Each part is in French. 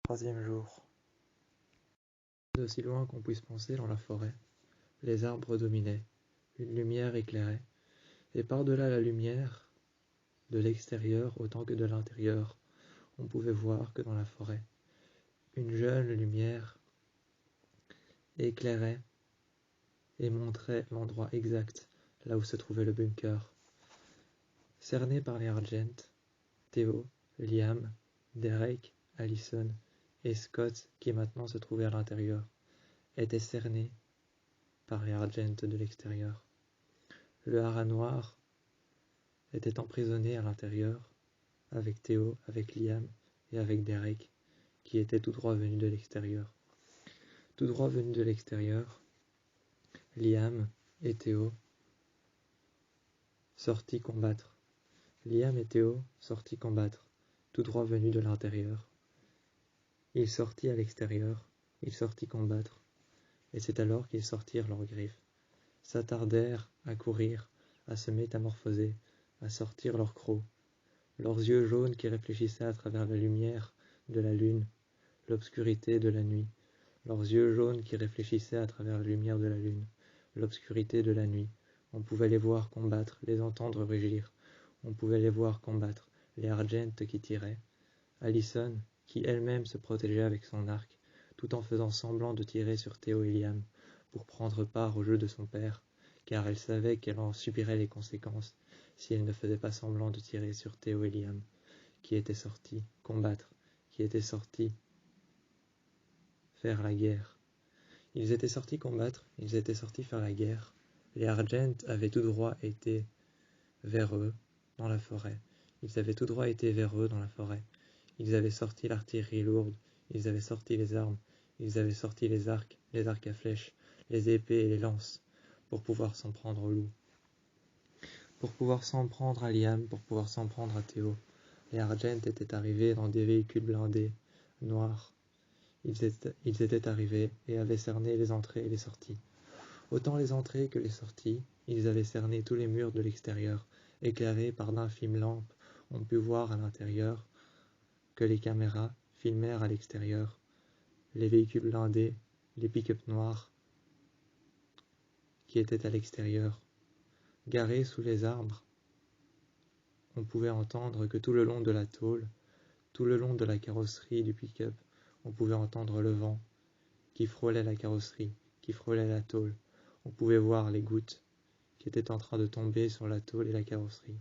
Troisième jour. D'aussi loin qu'on puisse penser dans la forêt, les arbres dominaient, une lumière éclairait, et par-delà la lumière, de l'extérieur autant que de l'intérieur, on pouvait voir que dans la forêt, une jeune lumière éclairait et montrait l'endroit exact là où se trouvait le bunker. Cernés par les Argent, Theo, Liam, Derek, Allison et Scott, qui maintenant se trouvaient à l'intérieur, étaient cernés par les Argent de l'extérieur. Le haras noir était emprisonné à l'intérieur, avec Theo, avec Liam et avec Derek, qui étaient tout droit venus de l'extérieur. Tout droit venus de l'extérieur, Liam et Theo sortis combattre. Liam et Theo sortis combattre, tout droit venus de l'intérieur. Ils sortis à l'extérieur, ils sortis combattre, et c'est alors qu'ils sortirent leurs griffes, s'attardèrent à courir, à se métamorphoser, à sortir leurs crocs, leurs yeux jaunes qui réfléchissaient à travers la lumière de la lune, l'obscurité de la nuit, leurs yeux jaunes qui réfléchissaient à travers la lumière de la lune, l'obscurité de la nuit. On pouvait les voir combattre, les entendre rugir. On pouvait les voir combattre, les Argent qui tiraient. Allison, qui elle-même se protégeait avec son arc, tout en faisant semblant de tirer sur Theo et Liam, pour prendre part au jeu de son père, car elle savait qu'elle en subirait les conséquences si elle ne faisait pas semblant de tirer sur Theo et Liam, qui étaient sortis combattre, qui étaient sortis faire la guerre. Ils étaient sortis combattre, ils étaient sortis faire la guerre. Les Argent avaient tout droit été vers eux dans la forêt. Ils avaient tout droit été vers eux dans la forêt. Ils avaient sorti l'artillerie lourde, ils avaient sorti les armes, ils avaient sorti les arcs à flèches, les épées et les lances, pour pouvoir s'en prendre au loup. Pour pouvoir s'en prendre à Liam, pour pouvoir s'en prendre à Theo. Les Argent étaient arrivés dans des véhicules blindés, noirs. Ils étaient arrivés et avaient cerné les entrées et les sorties. Autant les entrées que les sorties, ils avaient cerné tous les murs de l'extérieur, éclairés par d'infimes lampes. On put voir à l'intérieur que les caméras filmèrent à l'extérieur, les véhicules blindés, les pick-up noirs qui étaient à l'extérieur. Garés sous les arbres, on pouvait entendre que tout le long de la tôle, tout le long de la carrosserie du pick-up, on pouvait entendre le vent qui frôlait la carrosserie, qui frôlait la tôle. On pouvait voir les gouttes qui étaient en train de tomber sur la tôle et la carrosserie.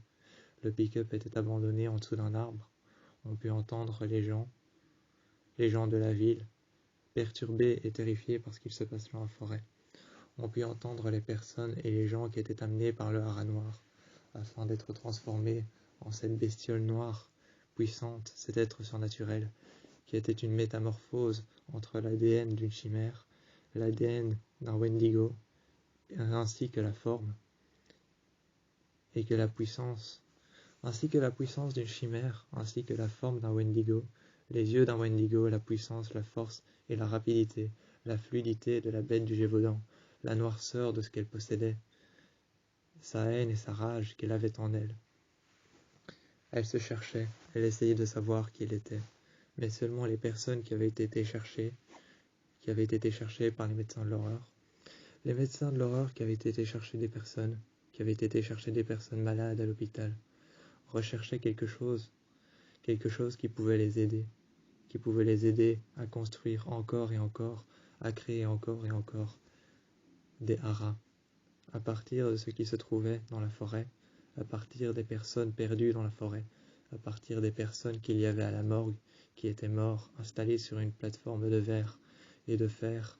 Le pick-up était abandonné en dessous d'un arbre. On put entendre les gens de la ville, perturbés et terrifiés par ce qu'il se passait dans la forêt. On put entendre les personnes et les gens qui étaient amenés par le haras noir, afin d'être transformés en cette bestiole noire, puissante, cet être surnaturel, qui était une métamorphose entre l'ADN d'une chimère, l'ADN d'un Wendigo, ainsi que la forme, et que la puissance, ainsi que la puissance d'une chimère, ainsi que la forme d'un Wendigo, les yeux d'un Wendigo, la puissance, la force et la rapidité, la fluidité de la bête du Gévaudan, la noirceur de ce qu'elle possédait, sa haine et sa rage qu'elle avait en elle. Elle se cherchait, elle essayait de savoir qui elle était, mais seulement les personnes qui avaient été cherchées par les médecins de l'horreur, les médecins de l'horreur qui avaient été chercher des personnes, malades à l'hôpital, recherchaient quelque chose qui pouvait les aider, à construire encore et encore, à créer encore et encore des haras, à partir de ce qui se trouvait dans la forêt, à partir des personnes perdues dans la forêt, à partir des personnes qu'il y avait à la morgue, qui étaient morts, installés sur une plateforme de verre et de fer,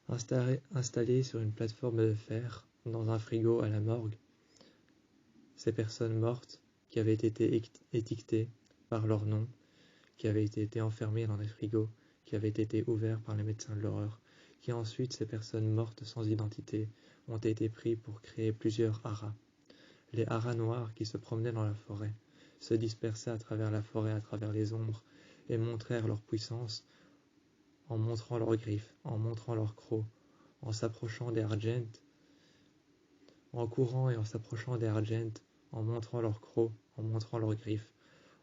installés sur une plateforme de fer dans un frigo à la morgue. Ces personnes mortes qui avaient été étiquetées par leur nom, qui avaient été enfermées dans des frigos, qui avaient été ouverts par les médecins de l'horreur, qui ensuite, ces personnes mortes sans identité, ont été pris pour créer plusieurs haras. Les haras noirs qui se promenaient dans la forêt, se dispersaient à travers la forêt, à travers les ombres, et montrèrent leur puissance en montrant leurs griffes, en montrant leurs crocs, en s'approchant des Argent, en courant et en s'approchant des Argent, en montrant leurs crocs, en montrant leurs griffes,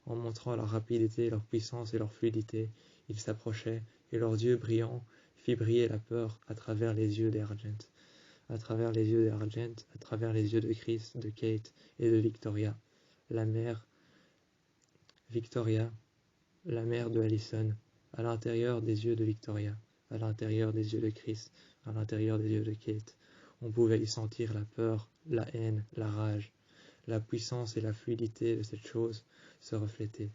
en montrant leur rapidité, leur puissance et leur fluidité. Ils s'approchaient, et leurs yeux brillants fit briller la peur à travers les yeux d'Argent, à travers les yeux d'Argent, à travers les yeux de Chris, de Kate et de Victoria, la mère Victoria, la mère de Allison, à l'intérieur des yeux de Victoria, à l'intérieur des yeux de Chris, à l'intérieur des yeux de Kate. On pouvait y sentir la peur, la haine, la rage. La puissance et la fluidité de cette chose se reflétaient.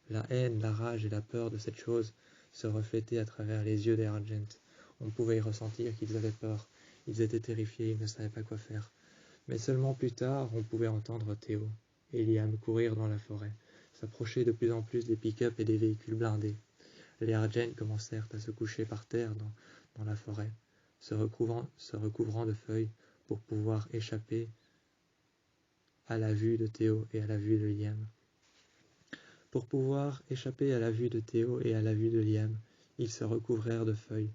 La haine, la rage et la peur de cette chose se reflétaient à travers les yeux des Argent. On pouvait y ressentir qu'ils avaient peur. Ils étaient terrifiés, ils ne savaient pas quoi faire. Mais seulement plus tard, on pouvait entendre Théo et Liam courir dans la forêt, s'approcher de plus en plus des pick-up et des véhicules blindés. Les Argent commencèrent à se coucher par terre dans la forêt, se recouvrant de feuilles pour pouvoir échapper à la vue de Théo et à la vue de Liam. Pour pouvoir échapper à la vue de Théo et à la vue de Liam, ils se recouvrèrent de feuilles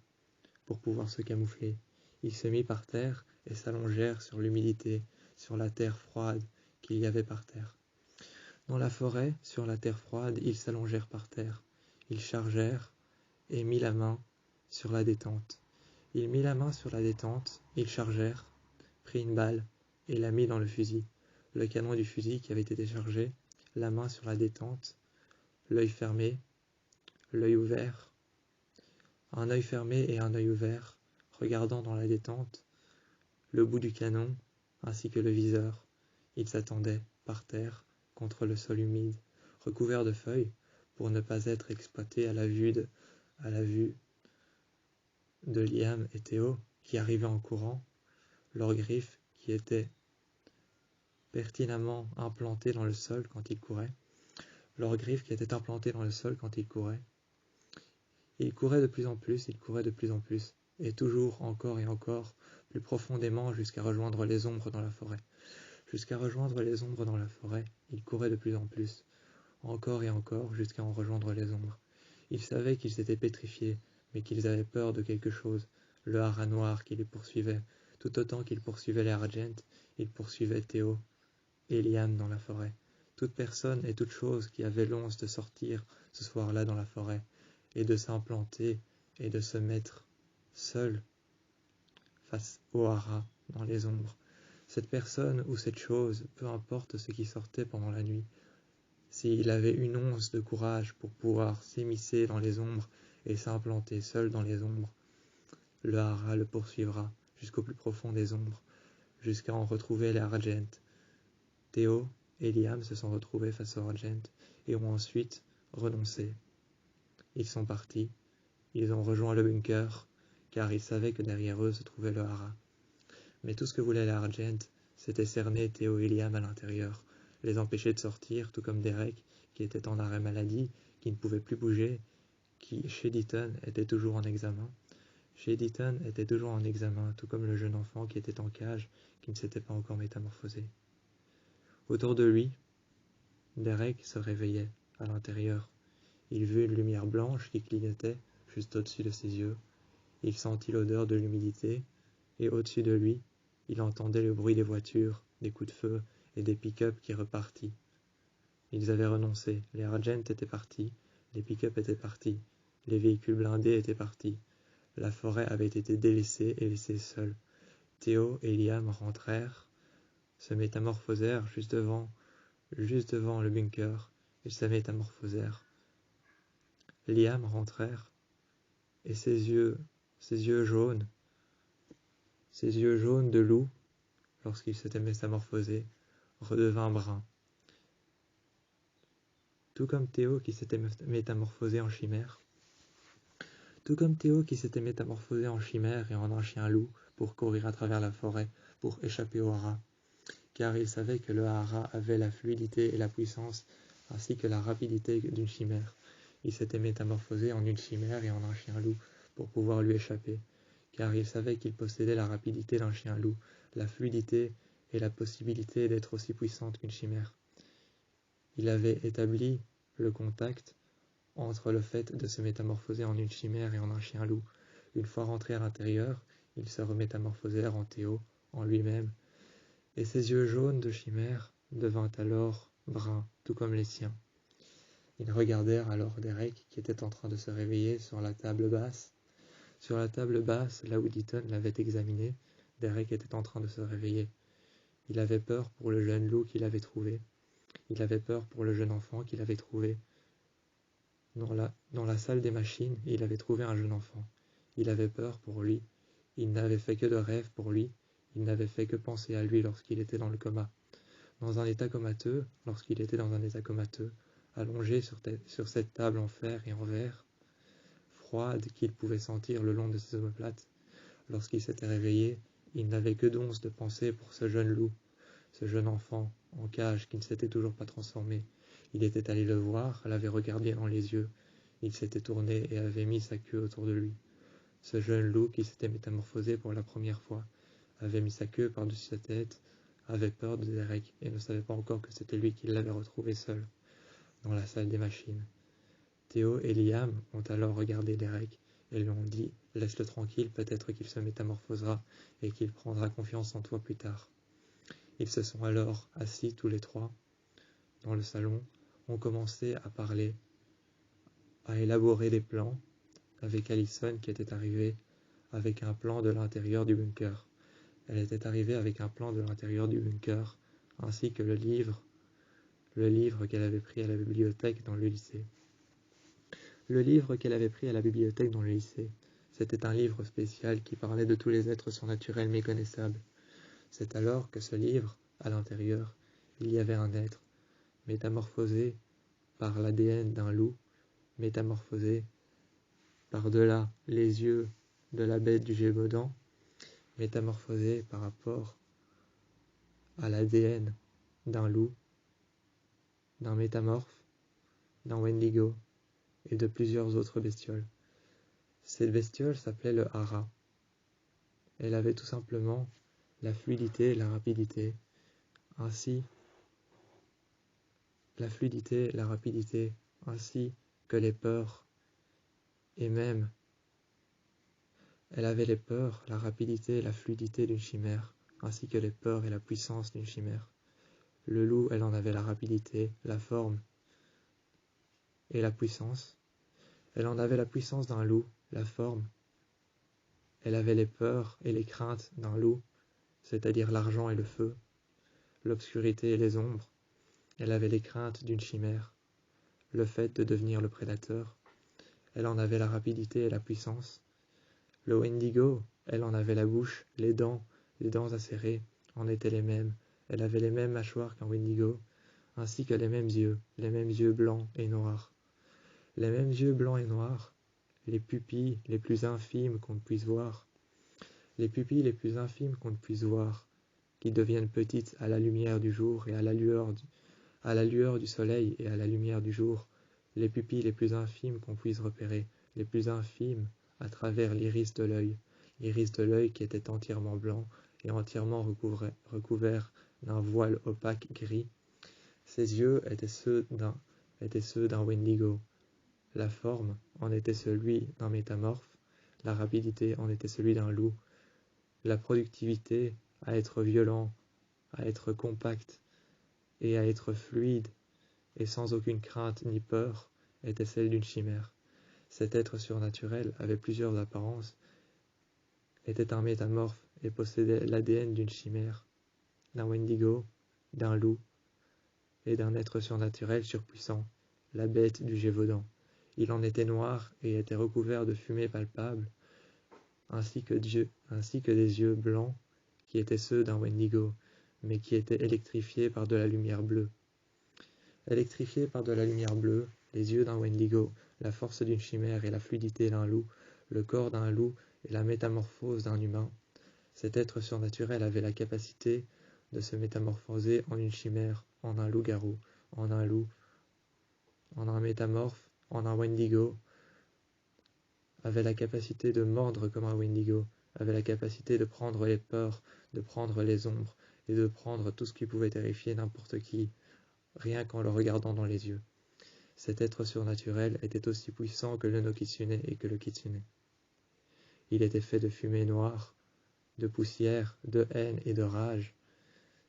pour pouvoir se camoufler. Ils se mirent par terre et s'allongèrent sur l'humidité, sur la terre froide qu'il y avait par terre. Dans la forêt, sur la terre froide, ils s'allongèrent par terre. Ils chargèrent et mit la main sur la détente. Il mit la main sur la détente, ils chargèrent, prit une balle et la mit dans le fusil. Le canon du fusil qui avait été chargé, la main sur la détente, l'œil fermé, l'œil ouvert, un œil fermé et un œil ouvert, regardant dans la détente, le bout du canon ainsi que le viseur. Ils s'attendaient, par terre, contre le sol humide, recouvert de feuilles, pour ne pas être exploités à la vue de Liam et Théo, qui arrivaient en courant, leurs griffes qui étaient pertinemment implantées dans le sol quand ils couraient, Ils couraient de plus en plus, et toujours, encore et encore, plus profondément jusqu'à rejoindre les ombres dans la forêt. Ils couraient de plus en plus, encore et encore, jusqu'à en rejoindre les ombres. Ils savaient qu'ils étaient pétrifiés, mais qu'ils avaient peur de quelque chose, le hara noir qui les poursuivait, tout autant qu'il poursuivait les Argent, il poursuivait Théo et Liam dans la forêt. Toute personne et toute chose qui avait l'once de sortir ce soir-là dans la forêt, et de s'implanter et de se mettre seul face au hara dans les ombres. Cette personne ou cette chose, peu importe ce qui sortait pendant la nuit, s'il avait une once de courage pour pouvoir s'immiscer dans les ombres et s'implanter seul dans les ombres, le hara le poursuivra jusqu'au plus profond des ombres, jusqu'à en retrouver les Argent. Théo et Liam se sont retrouvés face aux Argent et ont ensuite renoncé. Ils sont partis, ils ont rejoint le bunker, car ils savaient que derrière eux se trouvait le hara. Mais tout ce que voulaient les Argent, c'était cerner Théo et Liam à l'intérieur, les empêcher de sortir, tout comme Derek, qui était en arrêt maladie, qui ne pouvait plus bouger, qui, chez Deaton, était toujours en examen. Tout comme le jeune enfant qui était en cage, qui ne s'était pas encore métamorphosé. Autour de lui, Derek se réveillait, à l'intérieur. Il vit une lumière blanche qui clignotait juste au-dessus de ses yeux. Il sentit l'odeur de l'humidité, et au-dessus de lui, il entendait le bruit des voitures, des coups de feu et des pick-up qui repartit. Ils avaient renoncé, les Argent étaient partis, les pick-up étaient partis, les véhicules blindés étaient partis. La forêt avait été délaissée et laissée seule. Théo et Liam rentrèrent, se métamorphosèrent juste devant le bunker. Ils se métamorphosèrent. Liam rentrèrent, et ses yeux jaunes de loup, lorsqu'il s'était métamorphosé, redevinrent bruns. Tout comme Théo qui s'était métamorphosé en chimère. Et en un chien loup pour courir à travers la forêt, pour échapper au hara. Car il savait que le hara avait la fluidité et la puissance, ainsi que la rapidité d'une chimère. Il s'était métamorphosé en une chimère et en un chien loup pour pouvoir lui échapper, car il savait qu'il possédait la rapidité d'un chien loup, la fluidité et la possibilité d'être aussi puissante qu'une chimère. Il avait établi le contact entre le fait de se métamorphoser en une chimère et en un chien loup. Une fois rentrés à l'intérieur, ils se remétamorphosèrent en Théo, en lui-même, et ses yeux jaunes de chimère devinrent alors bruns, tout comme les siens. Ils regardèrent alors Derek qui était en train de se réveiller sur la table basse. Sur la table basse, là où Deaton l'avait examiné, Derek était en train de se réveiller. Il avait peur pour le jeune loup qu'il avait trouvé. Il avait peur pour le jeune enfant qu'il avait trouvé. Dans la salle des machines, il avait trouvé un jeune enfant. Il avait peur pour lui. Il n'avait fait que de rêves pour lui. Il n'avait fait que penser à lui lorsqu'il était dans le coma. Dans un état comateux, lorsqu'il était dans un état comateux, allongé sur cette table en fer et en verre, froide qu'il pouvait sentir le long de ses omoplates, lorsqu'il s'était réveillé, il n'avait que d'onces de pensée pour ce jeune loup, ce jeune enfant, en cage qui ne s'était toujours pas transformé. Il était allé le voir, l'avait regardé dans les yeux. Il s'était tourné et avait mis sa queue autour de lui. Ce jeune loup qui s'était métamorphosé pour la première fois, avait mis sa queue par-dessus sa tête, avait peur de Derek et ne savait pas encore que c'était lui qui l'avait retrouvé seul, dans la salle des machines. Théo et Liam ont alors regardé Derek et lui ont dit « Laisse-le tranquille, peut-être qu'il se métamorphosera et qu'il prendra confiance en toi plus tard. » Ils se sont alors assis tous les trois dans le salon, ont commencé à parler, à élaborer des plans, avec Allison qui était arrivée avec un plan de l'intérieur du bunker. Elle était arrivée avec un plan de l'intérieur du bunker, ainsi que le livre qu'elle avait pris à la bibliothèque dans le lycée. Le livre qu'elle avait pris à la bibliothèque dans le lycée, c'était un livre spécial qui parlait de tous les êtres surnaturels méconnaissables. C'est alors que ce livre, à l'intérieur, il y avait un être, métamorphosé par l'ADN d'un loup, métamorphosé par-delà les yeux de la bête du Gévaudan, métamorphosé par rapport à l'ADN d'un loup, d'un métamorphe, d'un Wendigo et de plusieurs autres bestioles. Cette bestiole s'appelait le Hara. Elle avait tout simplement la fluidité et la rapidité, ainsi que les peurs, et même elle avait les peurs, la rapidité et la fluidité d'une chimère, ainsi que les peurs et la puissance d'une chimère. Le loup, elle en avait la rapidité, la forme et la puissance. Elle en avait la puissance d'un loup, la forme. Elle avait les peurs et les craintes d'un loup, c'est-à-dire l'argent et le feu, l'obscurité et les ombres. Elle avait les craintes d'une chimère, le fait de devenir le prédateur. Elle en avait la rapidité et la puissance. Le Wendigo, elle en avait la bouche, les dents acérées en étaient les mêmes. Elle avait les mêmes mâchoires qu'un Wendigo, ainsi que les mêmes yeux blancs et noirs. Les mêmes yeux blancs et noirs, les pupilles les plus infimes qu'on ne puisse voir. Les pupilles les plus infimes qu'on ne puisse voir, qui deviennent petites à la lumière du jour et à la lueur du soleil et à la lumière du jour. Les pupilles les plus infimes qu'on puisse repérer, les plus infimes à travers l'iris de l'œil qui était entièrement blanc et entièrement recouvert d'un voile opaque gris. Ses yeux étaient ceux d'un Wendigo. La forme en était celui d'un métamorphe, la rapidité en était celui d'un loup, la productivité à être violent, à être compact et à être fluide et sans aucune crainte ni peur était celle d'une chimère. Cet être surnaturel avait plusieurs apparences, était un métamorphe et possédait l'ADN d'une chimère, d'un Wendigo, d'un loup et d'un être surnaturel surpuissant, la bête du Gévaudan. Il en était noir et était recouvert de fumée palpable, ainsi que des yeux blancs qui étaient ceux d'un Wendigo, mais qui étaient électrifiés par de la lumière bleue. Électrifiés par de la lumière bleue, les yeux d'un Wendigo, la force d'une chimère et la fluidité d'un loup, le corps d'un loup et la métamorphose d'un humain, cet être surnaturel avait la capacité de se métamorphoser en une chimère, en un loup-garou, en un loup, en un métamorphe, en un Wendigo, avait la capacité de mordre comme un Wendigo, avait la capacité de prendre les peurs, de prendre les ombres, et de prendre tout ce qui pouvait terrifier n'importe qui, rien qu'en le regardant dans les yeux. Cet être surnaturel était aussi puissant que le no Kitsune et que le Kitsune. Il était fait de fumée noire, de poussière, de haine et de rage,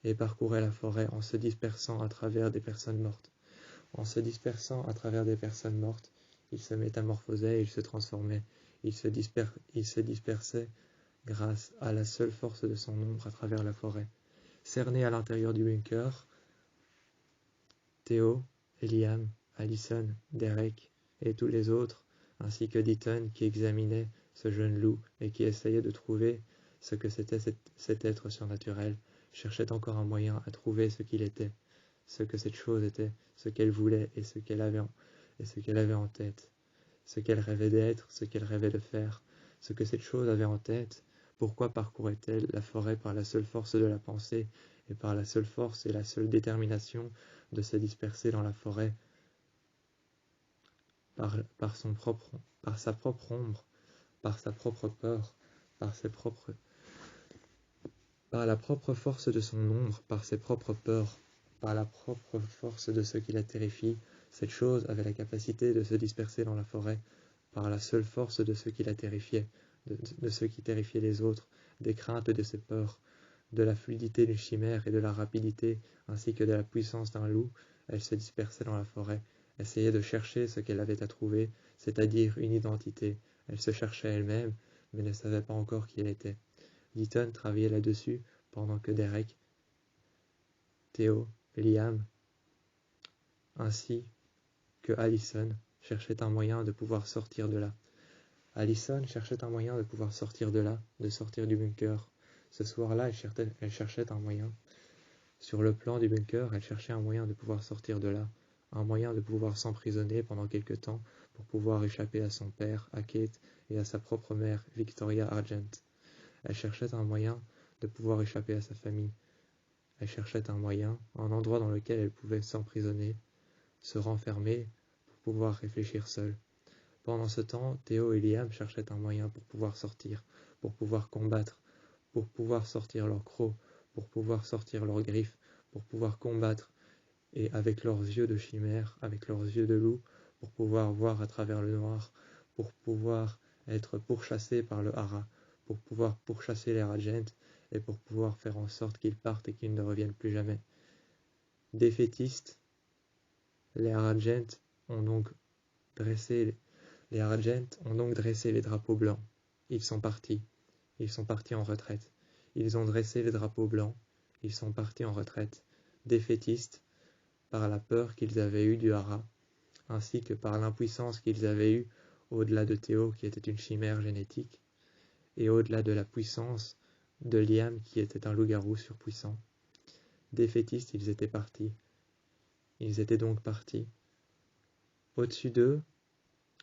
et parcourait la forêt en se dispersant à travers des personnes mortes. En se dispersant à travers des personnes mortes, il se métamorphosait et il se transformait. Il se dispersait grâce à la seule force de son ombre à travers la forêt. Cernés à l'intérieur du bunker, Theo, Liam, Allison, Derek et tous les autres, ainsi que Deaton qui examinait ce jeune loup et qui essayait de trouver ce que c'était cet être surnaturel, cherchaient encore un moyen à trouver ce qu'il était, ce que cette chose était, ce qu'elle voulait et ce qu'elle avait en tête, ce qu'elle rêvait d'être, ce qu'elle rêvait de faire, ce que cette chose avait en tête. Pourquoi parcourait-elle la forêt par la seule force de la pensée et par la seule force et la seule détermination de se disperser dans la forêt par sa propre ombre, par sa propre peur, par la propre force de son ombre, par ses propres peurs, par la propre force de ce qui la terrifie. Cette chose avait la capacité de se disperser dans la forêt par la seule force de ce qui la terrifiait, de ce qui terrifiait les autres, des craintes de ses peurs, de la fluidité d'une chimère et de la rapidité, ainsi que de la puissance d'un loup. Elle se dispersait dans la forêt, essayait de chercher ce qu'elle avait à trouver, c'est-à-dire une identité. Elle se cherchait elle-même, mais ne savait pas encore qui elle était. Deaton travaillait là-dessus, pendant que Derek, Theo, Liam, ainsi que Allison cherchaient un moyen de pouvoir sortir de là. Allison cherchait un moyen de pouvoir sortir de là, de sortir du bunker. Ce soir-là, elle cherchait un moyen. Sur le plan du bunker, elle cherchait un moyen de pouvoir sortir de là, un moyen de pouvoir s'emprisonner pendant quelque temps pour pouvoir échapper à son père, à Kate et à sa propre mère, Victoria Argent. Elle cherchait un moyen de pouvoir échapper à sa famille. Elle cherchait un moyen, un endroit dans lequel elle pouvait s'emprisonner, se renfermer pour pouvoir réfléchir seule. Pendant ce temps, Theo et Liam cherchaient un moyen pour pouvoir sortir, pour pouvoir combattre, pour pouvoir sortir leurs crocs, pour pouvoir sortir leurs griffes, pour pouvoir combattre, et avec leurs yeux de chimère, avec leurs yeux de loup, pour pouvoir voir à travers le noir, pour pouvoir être pourchassés par le hara, pour pouvoir pourchasser les Rajent, et pour pouvoir faire en sorte qu'ils partent et qu'ils ne reviennent plus jamais. Défaitistes, les Rajent ont donc dressé les drapeaux blancs. Ils sont partis en retraite. Ils ont dressé les drapeaux blancs, ils sont partis en retraite, défaitistes par la peur qu'ils avaient eue du hara, ainsi que par l'impuissance qu'ils avaient eue au-delà de Theo qui était une chimère génétique, et au-delà de la puissance de Liam qui était un loup-garou surpuissant. Défaitistes, ils étaient partis. Ils étaient donc partis. Au-dessus d'eux,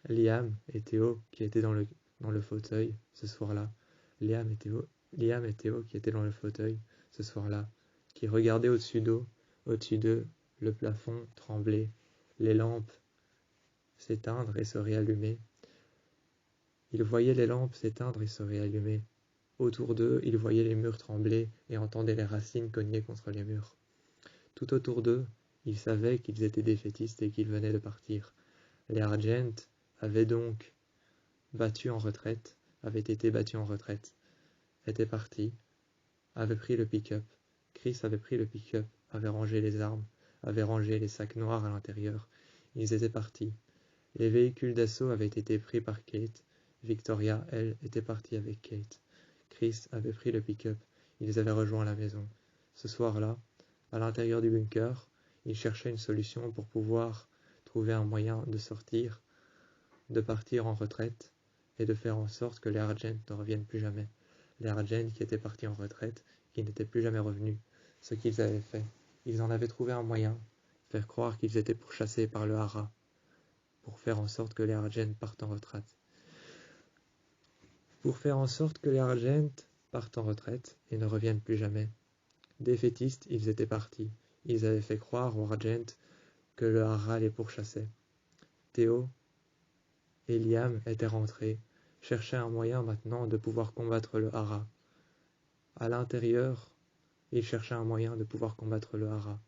Liam et Theo qui étaient dans le fauteuil ce soir-là. Liam et Theo qui étaient dans le fauteuil ce soir-là, qui regardaient au-dessus d'eux, le plafond tremblait, les lampes s'éteindre et se réallumer. Ils voyaient les lampes s'éteindre et se réallumer. Autour d'eux, ils voyaient les murs trembler et entendaient les racines cogner contre les murs. Tout autour d'eux, ils savaient qu'ils étaient défaitistes et qu'ils venaient de partir. Les Argent avaient donc avaient été battus en retraite, étaient partis, avaient pris le pick-up. Chris avait pris le pick-up, avait rangé les armes, avait rangé les sacs noirs à l'intérieur. Ils étaient partis. Les véhicules d'assaut avaient été pris par Kate. Victoria, elle, était partie avec Kate. Chris avait pris le pick-up. Ils avaient rejoint la maison. Ce soir-là, à l'intérieur du bunker, ils cherchaient une solution pour pouvoir trouver un moyen de sortir, de partir en retraite et de faire en sorte que les Argent ne reviennent plus jamais. Les Argent qui étaient partis en retraite, qui n'étaient plus jamais revenus. Ce qu'ils avaient fait, ils en avaient trouvé un moyen, faire croire qu'ils étaient pourchassés par le hara, pour faire en sorte que les Argent partent en retraite. Pour faire en sorte que les Argent partent en retraite et ne reviennent plus jamais. Défaitistes, ils étaient partis. Ils avaient fait croire aux Argent que le hara les pourchassait. Theo et Liam étaient rentrés, cherchaient un moyen maintenant de pouvoir combattre le hara. À l'intérieur, ils cherchaient un moyen de pouvoir combattre le hara.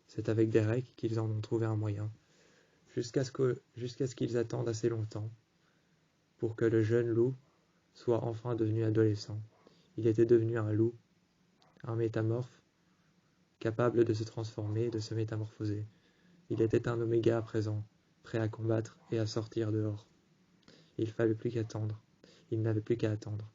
C'est avec Derek qu'ils en ont trouvé un moyen, jusqu'à ce qu'ils attendent assez longtemps pour que le jeune loup soit enfin devenu adolescent. Il était devenu un loup, un métamorphe, capable de se transformer, de se métamorphoser. Il était un oméga à présent, prêt à combattre et à sortir dehors. Il n'avait plus qu'à attendre.